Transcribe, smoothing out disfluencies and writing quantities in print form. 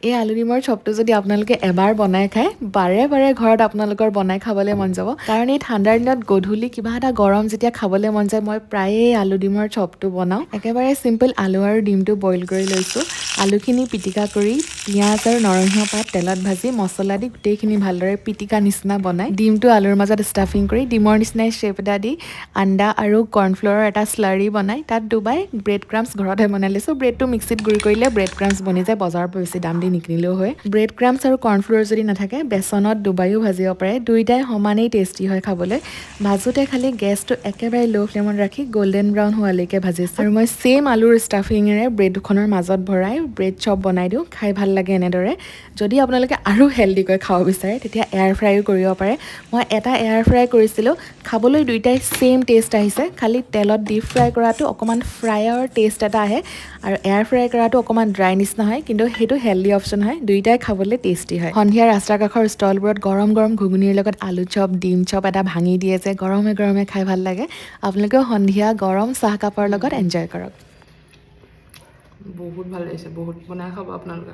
এই আলু ডিমৰ চপটো যদি আপোনালোকে এবাৰ বনাই খায় বাৰে বাৰে ঘৰত আপোনালোকৰ বনাই খাবলৈ মন যাব কাৰণ এই ঠাণ্ডাৰ দিনত গধূলি কিবা এটা গৰম যেতিয়া খাবলৈ মন যায় মই প্ৰায়ে আলু ডিমৰ চপটো বনাওঁ একেবাৰে চিম্পল আলু আৰু ডিমটো বইল কৰি লৈছোঁ আলুখিনি পিটিকা কৰি পিঁয়াজ আৰু নৰসিংহ পাত তেলত ভাজি মছলা দি গোটেইখিনি ভালদৰে পিটিকা নিচিনা বনাই ডিমটো আলুৰ মাজত ষ্টাফিং কৰি ডিমৰ নিচিনাই শ্বেপ এটা দি আন্দা আৰু কৰ্ণফ্ল'ৰৰ এটা স্লাৰি বনাই তাত ডুবাই ব্ৰেড ক্ৰাম্পছ ঘৰতহে বনাই লৈছোঁ ব্ৰেডটো মিক্সিত গুড়ি কৰিলে ব্ৰেড ক্ৰাম্পছ বনি যায় বজাৰৰ পৰা বেছি দাম দি নিকিনিলেও হয় ব্ৰেড ক্ৰাম্পছ আৰু কৰ্ণফ্ল'ৰ যদি নাথাকে বেচনত ডুবাইও ভাজিব পাৰে দুইটাই সমানেই টেষ্টি হয় খাবলৈ ভাজোতে খালি গেছটো একেবাৰে ল' ফ্লেমত ৰাখি গল্ডেন ব্ৰাউন হোৱালৈকে ভাজিছোঁ আৰু মই ছেম আলুৰ ষ্টাফিঙেৰে ব্ৰেড দুখনৰ মাজত ভৰাই ব্ৰেড চপ বনাই দিওঁ খাই ভাল লাগে এনেদৰে যদি আপোনালোকে আৰু হেল্ডিকৈ খাব বিচাৰে তেতিয়া এয়াৰ ফ্ৰাইও কৰিব পাৰে মই এটা এয়াৰ ফ্ৰাই কৰিছিলোঁ খাবলৈ দুইটাই ছেম টেষ্ট আহিছে খালি তেলত ডিপ ফ্ৰাই কৰাটো অকণমান ফ্ৰাইৰ টেষ্ট এটা আহে আৰু এয়াৰ ফ্ৰাই কৰাটো অকণমান ড্ৰাই নিচিনা হয় কিন্তু সেইটো হেল্ডি অপশ্যন হয় দুইটাই খাবলৈ টেষ্টি হয় সন্ধিয়া ৰাস্তাৰ কাষৰ ষ্টলবোৰত গৰম গৰম ঘুগুনিৰ লগত আলু চপ ডিম চপ এটা ভাঙি দিয়ে যে গৰমে গৰমে খাই ভাল লাগে আপোনালোকেও সন্ধিয়া গৰম চাহকাপৰ লগত এনজয় কৰক বহুত ভাল লাগিছে বহুত বনাই খাব আপোনালোকে